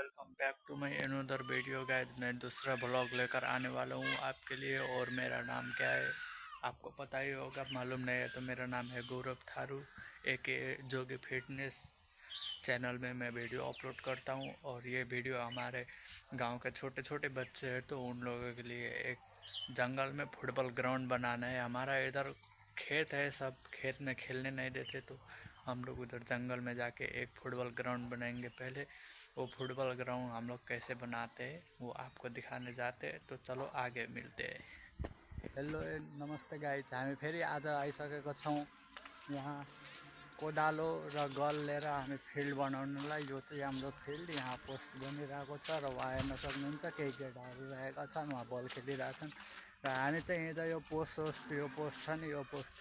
Welcome back to my another video guys. मैं दूसरा blog लेकर आने वाला हूँ आपके लिए। और मेरा नाम क्या है आपको पता ही होगा, मालूम नहीं है तो मेरा नाम है गौरव थारू AK जोगी फिटनेस। चैनल में मैं वीडियो अपलोड करता हूँ और ये वीडियो हमारे गांव के छोटे छोटे बच्चे हैं तो उन लोगों के लिए एक जंगल में फुटबॉल ग्राउंड बनाना है। हमारा इधर खेत है, सब खेत में खेलने नहीं देते तो हम लोग उधर जंगल में जाके एक फुटबॉल ग्राउंड बनाएंगे। पहले वो फुटबॉल ग्राउंड हम लोग कैसे बनाते हैं वो आपको दिखाने जाते हैं, तो चलो आगे मिलते हैं। हेलो नमस्ते गाइस, हामी फेरि आज आइसकेको छौँ यहाँ कोदालो र गल लिएर हामी फिल्ड बनाउनलाई। यो चाहिँ हाम्रो फिल्ड, यहाँ पोस्ट बनिरहेको छ र उहाँ हेर्न सक्नुहुन्छ केही केटाहरू रहेका छन्, उहाँ बल खेलिरहेछन् र हामी चाहिँ हिजो यो पोस्ट छ नि, यो पोस्ट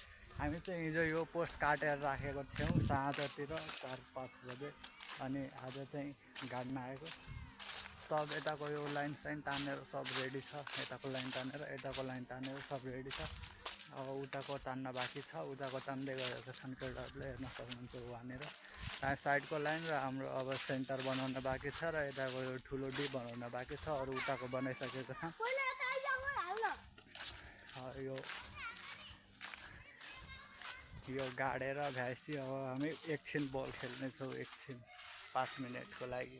हामी चाहिँ हिजो यो पोस्ट काटेर राखेको थियौँ साँझतिर 4-5 बजे। अनि आज चाहिँ गाड्न आएको सब यताको यो लाइन साइन तानेर सब रेडी छ, यताको लाइन तानेर यताको लाइन तानेर सब रेडी छ। अब उताको तान्न बाँकी छ, उताको तान्दै गएको छन् केटाहरूले, हेर्न सक्नुहुन्छ वहाँनिर साइडको लाइन। र हाम्रो अब सेन्टर बनाउन बाँकी छ र यताको यो ठुलो डी बनाउन बाँकी छ, अरू उताको बनाइसकेको छ। यो गाडेर भ्याइसी अब हामी एकछिन बल खेल्नेछौँ, एकछिन 5 मिनटको लागि।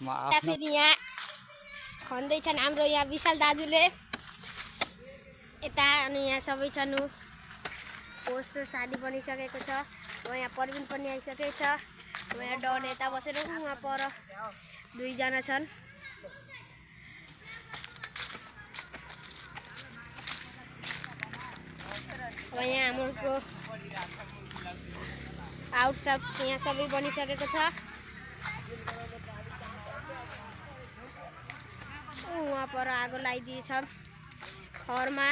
म आफ्नो यहाँ खन्दैछन् हाम्रो यहाँ विशाल दाजुले यता, अनि यहाँ सबै छन्। पोस्ट साडी बनिसकेको छ। यहाँ परबिन पनि आइसकेको छ। यहाँ डन यता बसेर उहाँ पर 2 जना छन्। अब यहाँ हाम्रो आउटसाइड यहाँ सबै बनिसकेको छ। वहाँ पर आगो लगाइदिएछ खरमा,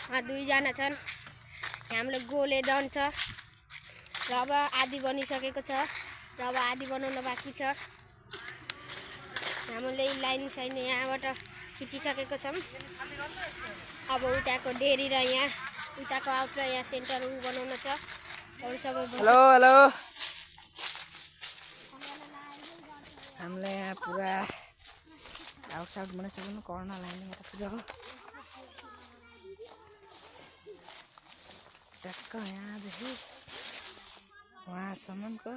वहाँ 2 जना छन्। हामीले गोले दन छ र अब आधी बनिसकेको छ र अब आधी बनाउन बाँकी छ। हामीले लाइन साइन यहाँबाट खिचिसकेको छौँ। अब उताको डेरी र यहाँ उताको आउट र यहाँ सेन्टर बनाउन छ। हेलो हेलो, हामीले यहाँ पुरा आउटसाइड बनाइसक्नु, कर्नर लाइन यतातिर हो ट्याक्क यहाँदेखि वहाँसम्मको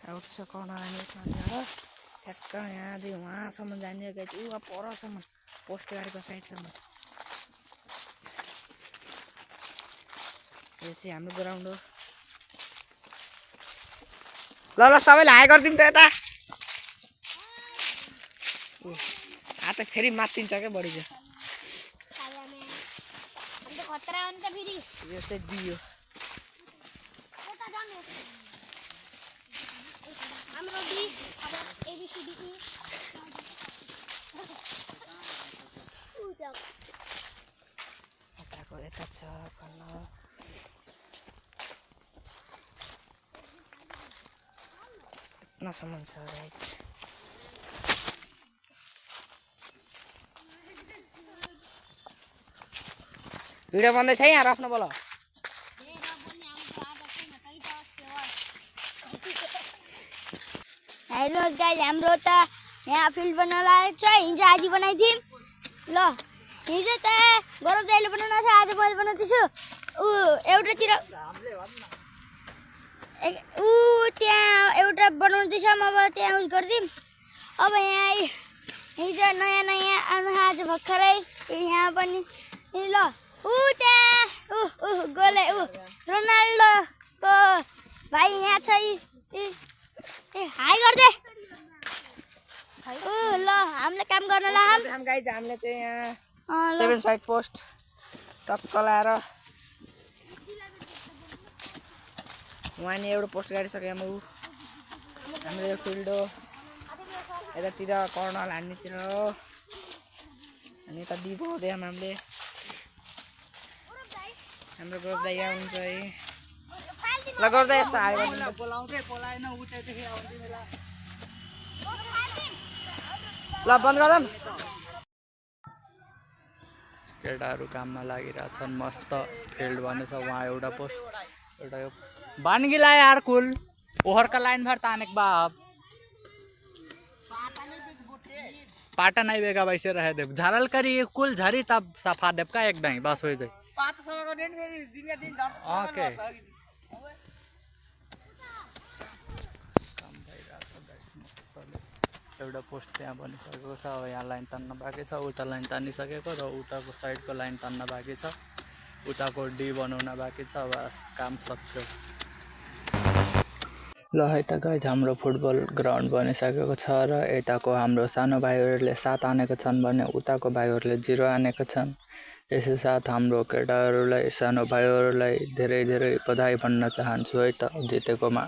आउट छ कर्नर लाइन यताबाट ट्याक्क यहाँदेखि वहाँसम्म जाने गएको ऊ परसम्म पोस्ट गाडीको साइडसम्म। यो चाहिँ हाम्रो ग्राउन्ड हो। ल ल सबैले हाई गरिदिनु त यता। हात फेरि मात्तिन्छ क्या बढी चाहिँ। यो चाहिँ दियो यताको यता छ कलर नसम्म छ राइट। भिडियो बन्दैछ है यहाँ आफ्नो बोल। हेलो गाइस, हाम्रो त यहाँ फिल्ड बनाउन लागेको छ। हिजो आधी बनाइदिउँ ल। हिजो त गरौँ दाइले बनाउनु थियो, आज मैले बनाउँदैछु। एउटातिर त्यहाँ एउटा बनाउँदैछ, म अब त्यहाँ उस गरिदिउँ। अब यहाँ हिजो नयाँ नयाँ आउनु आज भर्खरै यहाँ पनि ल। त्यहाँ गोले रोनाल्डोको भाइ यहाँ छ। हाई गर्दै ल, हामीले काम गर्न लाग्यौँ गाइज। हामीले चाहिँ यहाँ 7 साइड पोस्ट टक्क लाएर वहाँ नि एउटा पोस्ट गाडिसक्यो। हाम्रो यो फिल्ड हो, यतातिर कर्नल हान्नेतिर हो। अनि यता डी बनाउँदै हामीले हाम्रो गर्दा यहाँ हुन्छ है। ल गर्दा यसो हाई गरिदिनु ल, बन्द गरौँ। केटाहरू काममा लागिरहेछन्, मस्त फिल्ड बनेछ। वहाँ एउटा पोस्ट, एउटा यो बान्गिला यार कुल ओहरका लाइन भर तानेक बाप पाटा नहीं बेगा वैसे रह देव झारल करी कुल झरी तब सफा देव का एक दही बस हो जाए ओके एउटा पोस्ट त्यहाँ बनिसकेको छ अब यहाँ लाइन तान्न बाँकी छ उता लाइन तानिसकेको र उताको साइडको लाइन तान्न बाँकी छ उताको डी बनाउन बाँकी छ बस काम सक्यो ल है त गाइज हाम्रो फुटबल ग्राउन्ड बनिसकेको छ र यताको हाम्रो सानो भाइहरूले 7 आनेको छन् भने उताको भाइहरूले 0 आनेको छन् यसै साथ हाम्रो केटाहरूलाई सानो भाइहरूलाई धेरै धेरै बधाई भन्न चाहन्छु है त जितेकोमा